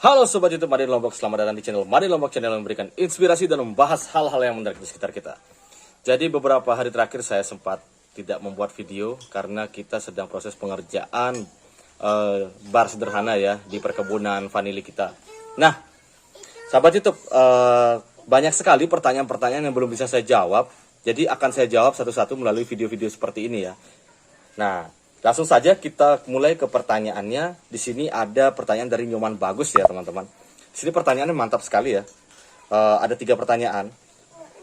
Halo Sobat YouTube Made in Lombok, selamat datang di channel Made in Lombok, channel yang memberikan inspirasi dan membahas hal-hal yang menarik di sekitar kita. Jadi beberapa hari terakhir saya sempat tidak membuat video karena kita sedang proses pengerjaan bar sederhana ya di perkebunan vanili kita. Nah, Sahabat YouTube, banyak sekali pertanyaan-pertanyaan yang belum bisa saya jawab, jadi akan saya jawab satu-satu melalui video-video seperti ini ya. Nah, langsung saja kita mulai ke pertanyaannya. Di sini ada pertanyaan dari Nyoman Bagus ya teman-teman. Di sini pertanyaannya mantap sekali ya. Ada 3 pertanyaan.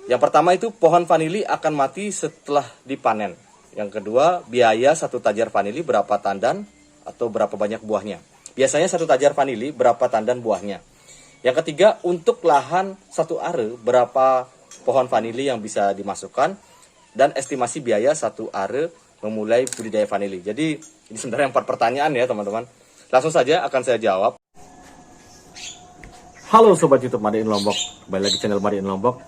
Yang pertama itu pohon vanili akan mati setelah dipanen. Yang kedua, biaya satu tajar vanili berapa tandan atau berapa banyak buahnya. Biasanya satu tajar vanili berapa tandan buahnya. Yang ketiga, untuk lahan 1 are berapa pohon vanili yang bisa dimasukkan. Dan estimasi biaya 1 are memulai budidaya vanili. Jadi ini sebenarnya 4 pertanyaan ya teman-teman. Langsung saja akan saya jawab. Halo Sobat YouTube Made in Lombok, kembali lagi channel Made in Lombok.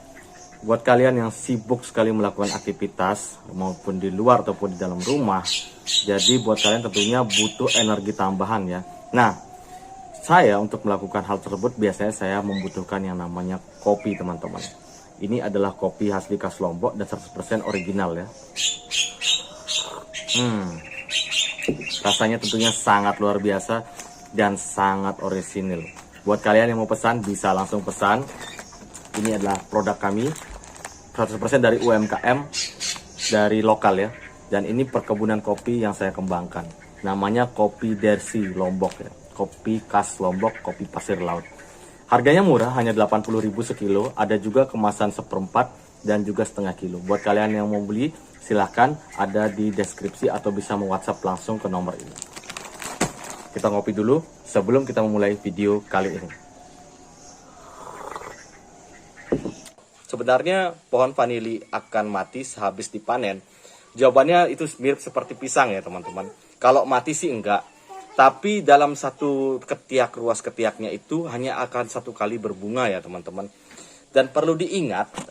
Buat kalian yang sibuk sekali melakukan aktivitas maupun di luar ataupun di dalam rumah, jadi buat kalian tentunya butuh energi tambahan ya. Nah, saya untuk melakukan hal tersebut biasanya saya membutuhkan yang namanya kopi teman-teman. Ini adalah kopi asli khas Lombok dan 100% original ya. Rasanya tentunya sangat luar biasa dan sangat orisinil. Buat kalian yang mau pesan bisa langsung pesan. Ini adalah produk kami 100% dari UMKM, dari lokal ya. Dan ini perkebunan kopi yang saya kembangkan. Namanya Kopi Dersi Lombok ya. Kopi khas Lombok, kopi pasir laut. Harganya murah, hanya 80.000 sekilo. Ada juga kemasan 1/4 dan juga setengah kilo. Buat kalian yang mau beli, silahkan ada di deskripsi atau bisa WhatsApp langsung ke nomor ini. Kita ngopi dulu sebelum kita memulai video kali ini. Sebenarnya pohon vanili akan mati sehabis dipanen. Jawabannya itu mirip seperti pisang ya teman-teman. Kalau mati sih enggak. Tapi dalam satu ketiak, ruas ketiaknya itu hanya akan 1 kali berbunga ya teman-teman. Dan perlu diingat,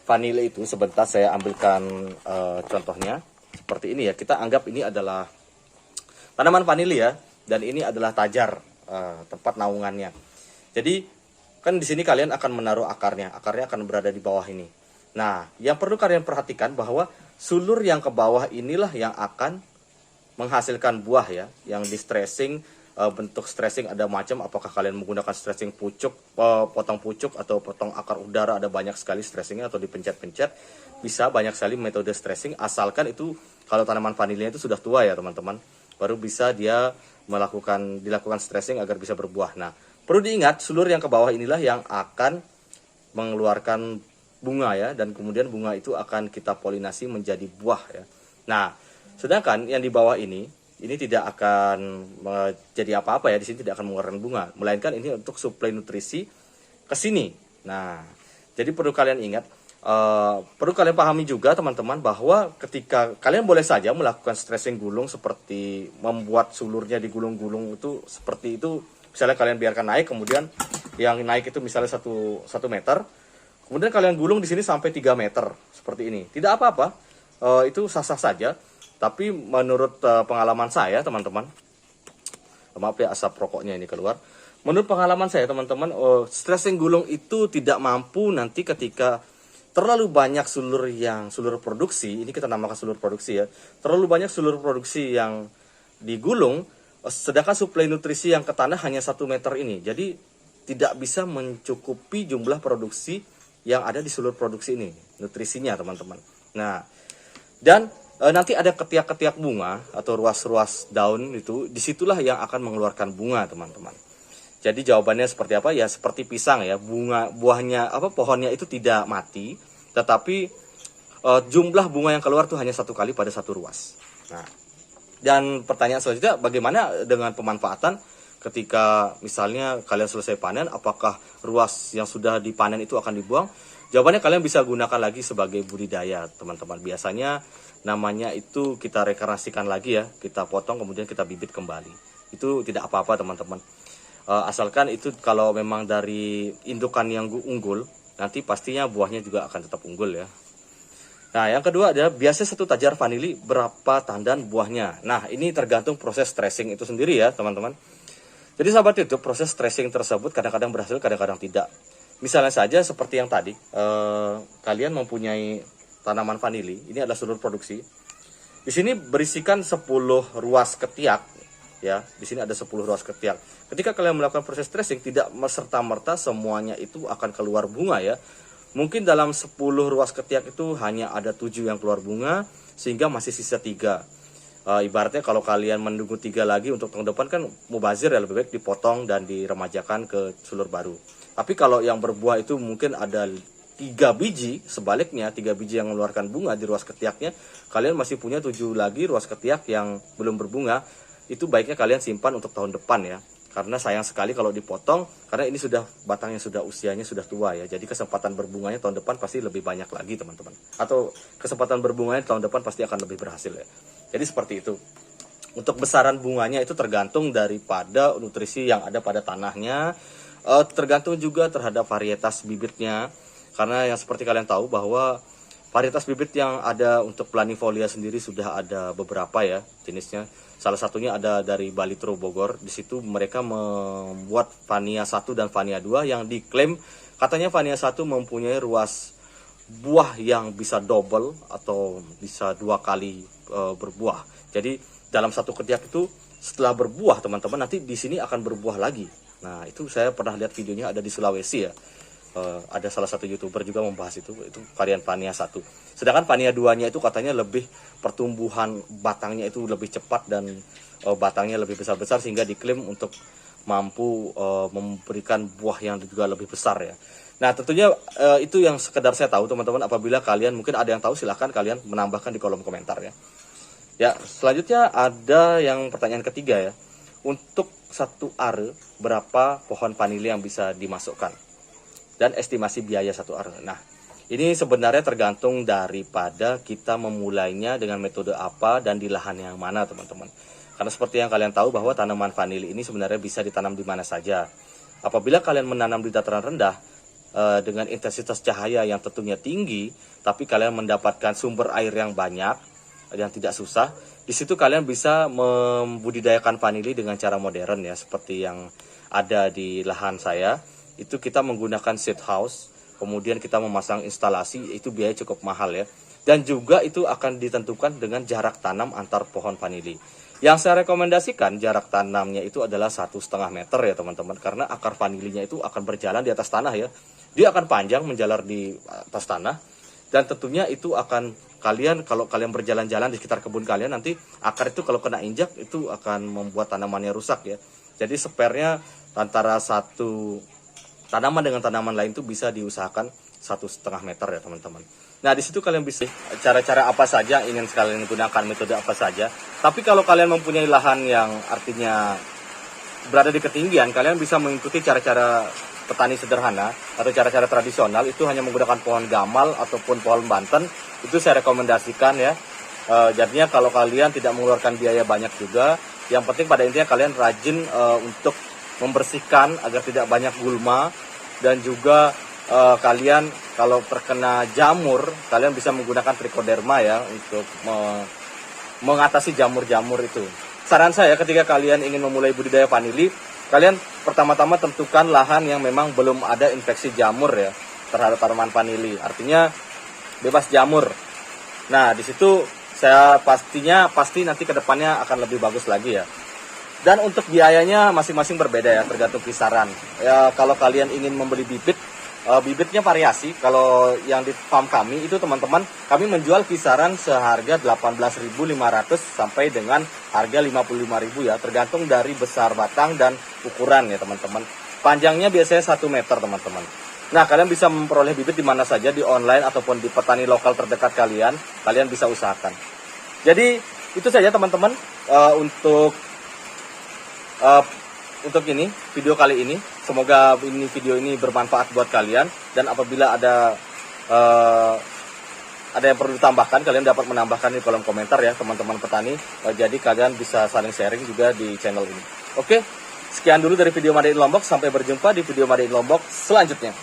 vanili itu sebentar saya ambilkan contohnya seperti ini ya. Kita anggap ini adalah tanaman vanili ya, dan ini adalah tajar tempat naungannya. Jadi kan di sini kalian akan menaruh akarnya akan berada di bawah ini. Nah, yang perlu kalian perhatikan bahwa sulur yang ke bawah inilah yang akan menghasilkan buah ya, yang di stressing. Bentuk stressing ada macam, apakah kalian menggunakan stressing pucuk, potong pucuk atau potong akar udara, ada banyak sekali stressingnya, atau dipencet-pencet, bisa banyak sekali metode stressing, asalkan itu kalau tanaman vanilinya itu sudah tua ya teman-teman, baru bisa dia dilakukan stressing agar bisa berbuah. Nah, perlu diingat sulur yang ke bawah inilah yang akan mengeluarkan bunga ya, dan kemudian bunga itu akan kita polinasi menjadi buah ya. Nah, sedangkan yang di bawah ini tidak akan jadi apa-apa ya, di sini tidak akan mengeluarkan bunga, melainkan ini untuk suplai nutrisi ke sini. Nah, jadi perlu kalian ingat, perlu kalian pahami juga teman-teman bahwa ketika kalian boleh saja melakukan stressing gulung seperti membuat sulurnya digulung-gulung itu seperti itu, misalnya kalian biarkan naik, kemudian yang naik itu misalnya 1 meter, kemudian kalian gulung di sini sampai 3 meter seperti ini, tidak apa-apa, itu sah-sah saja. Tapi menurut pengalaman saya teman-teman, maaf ya asap rokoknya ini keluar. Menurut pengalaman saya teman-teman, stressing gulung itu tidak mampu nanti ketika terlalu banyak sulur produksi, ini kita namakan sulur produksi ya. Terlalu banyak sulur produksi yang digulung, sedangkan suplai nutrisi yang ke tanah hanya 1 meter ini. Jadi tidak bisa mencukupi jumlah produksi yang ada di sulur produksi ini, nutrisinya teman-teman. Nah, dan nanti ada ketiak-ketiak bunga atau ruas-ruas daun itu, disitulah yang akan mengeluarkan bunga teman-teman. Jadi jawabannya seperti apa ya, seperti pisang ya, buahnya pohonnya itu tidak mati, tetapi jumlah bunga yang keluar itu hanya 1 kali pada 1 ruas. Nah, dan pertanyaan selanjutnya, bagaimana dengan pemanfaatan ketika misalnya kalian selesai panen, apakah ruas yang sudah dipanen itu akan dibuang? Jawabannya kalian bisa gunakan lagi sebagai budidaya teman-teman. Biasanya namanya itu kita rekarnasikan lagi ya, kita potong kemudian kita bibit kembali. Itu tidak apa-apa teman-teman. Asalkan itu kalau memang dari indukan yang unggul, nanti pastinya buahnya juga akan tetap unggul ya. Nah, yang kedua adalah biasa 1 tajar vanili berapa tandan buahnya. Nah, ini tergantung proses stressing itu sendiri ya teman-teman. Jadi sahabat YouTube, proses tracing tersebut kadang-kadang berhasil, kadang-kadang tidak. Misalnya saja seperti yang tadi, kalian mempunyai tanaman vanili, ini adalah seluruh produksi. Di sini berisikan 10 ruas ketiak, ya. Di sini ada 10 ruas ketiak. Ketika kalian melakukan proses tracing, tidak serta-merta semuanya itu akan keluar bunga, ya. Mungkin dalam 10 ruas ketiak itu hanya ada 7 yang keluar bunga, sehingga masih sisa 3. Ibaratnya kalau kalian menunggu 3 lagi untuk tahun depan kan mubazir ya, lebih baik dipotong dan diremajakan ke sulur baru. Tapi kalau yang berbuah itu mungkin ada 3 biji, sebaliknya 3 biji yang mengeluarkan bunga di ruas ketiaknya, kalian masih punya 7 lagi ruas ketiak yang belum berbunga. Itu baiknya kalian simpan untuk tahun depan ya. Karena sayang sekali kalau dipotong, karena ini sudah batangnya sudah usianya sudah tua ya. Jadi kesempatan berbunganya tahun depan pasti lebih banyak lagi teman-teman. Atau kesempatan berbunganya tahun depan pasti akan lebih berhasil ya. Jadi seperti itu. Untuk besaran bunganya itu tergantung daripada nutrisi yang ada pada tanahnya. Tergantung juga terhadap varietas bibitnya. Karena yang seperti kalian tahu bahwa varietas bibit yang ada untuk planifolia sendiri sudah ada beberapa ya jenisnya. Salah satunya ada dari Balitro Bogor. Di situ mereka membuat Vania 1 dan Vania 2 yang diklaim katanya Vania 1 mempunyai ruas buah yang bisa double atau bisa 2 kali berbuah. Jadi dalam satu ketiak itu setelah berbuah teman-teman nanti di sini akan berbuah lagi. Nah itu saya pernah lihat videonya ada di Sulawesi ya. Ada salah satu YouTuber juga membahas itu varian Vania 1. Sedangkan Vania 2-nya itu katanya lebih pertumbuhan batangnya itu lebih cepat dan batangnya lebih besar-besar sehingga diklaim untuk mampu memberikan buah yang juga lebih besar ya. Nah tentunya itu yang sekedar saya tahu teman-teman. Apabila kalian mungkin ada yang tahu silahkan kalian menambahkan di kolom komentar ya. Ya selanjutnya ada yang pertanyaan ketiga ya. Untuk satu are berapa pohon vanili yang bisa dimasukkan? Dan estimasi biaya satu are. Nah ini sebenarnya tergantung daripada kita memulainya dengan metode apa dan di lahan yang mana teman-teman. Karena seperti yang kalian tahu bahwa tanaman vanili ini sebenarnya bisa ditanam di mana saja. Apabila kalian menanam di dataran rendah dengan intensitas cahaya yang tentunya tinggi, tapi kalian mendapatkan sumber air yang banyak, yang tidak susah, di situ kalian bisa membudidayakan vanili dengan cara modern ya, seperti yang ada di lahan saya. Itu kita menggunakan seed house, kemudian kita memasang instalasi, itu biaya cukup mahal ya. Dan juga itu akan ditentukan dengan jarak tanam antar pohon vanili. Yang saya rekomendasikan jarak tanamnya itu adalah 1,5 meter ya teman-teman. Karena akar vanilinya itu akan berjalan di atas tanah ya. Dia akan panjang menjalar di atas tanah. Dan tentunya itu akan kalau kalian berjalan-jalan di sekitar kebun kalian nanti akar itu kalau kena injak itu akan membuat tanamannya rusak ya. Jadi sparenya antara satu tanaman dengan tanaman lain itu bisa diusahakan 1,5 meter ya teman-teman. Nah di situ kalian bisa cara-cara apa saja ingin kalian gunakan, metode apa saja. Tapi kalau kalian mempunyai lahan yang artinya berada di ketinggian, kalian bisa mengikuti cara-cara petani sederhana atau cara-cara tradisional. Itu hanya menggunakan pohon gamal ataupun pohon banten. Itu saya rekomendasikan ya. Jadinya kalau kalian tidak mengeluarkan biaya banyak juga, yang penting pada intinya kalian rajin untuk membersihkan agar tidak banyak gulma. Dan juga kalian kalau terkena jamur, kalian bisa menggunakan trichoderma ya untuk mengatasi jamur-jamur itu. Saran saya ketika kalian ingin memulai budidaya vanili, kalian pertama-tama tentukan lahan yang memang belum ada infeksi jamur ya terhadap tanaman vanili. Artinya bebas jamur. Nah di situ saya pasti nanti kedepannya akan lebih bagus lagi ya. Dan untuk biayanya masing-masing berbeda ya, tergantung kisaran. Ya kalau kalian ingin membeli bibit, bibitnya variasi. Kalau yang di farm kami itu teman-teman, kami menjual kisaran seharga 18.500 sampai dengan harga 55.000 ya, tergantung dari besar batang dan ukuran ya teman-teman. Panjangnya biasanya 1 meter teman-teman. Nah kalian bisa memperoleh bibit di mana saja, di online ataupun di petani lokal terdekat kalian bisa usahakan. Jadi itu saja teman-teman untuk ini video kali ini. Semoga video ini bermanfaat buat kalian, dan apabila ada yang perlu ditambahkan kalian dapat menambahkan di kolom komentar ya teman-teman petani. Jadi kalian bisa saling sharing juga di channel ini. Oke, sekian dulu dari video Made in Lombok, sampai berjumpa di video Made in Lombok selanjutnya.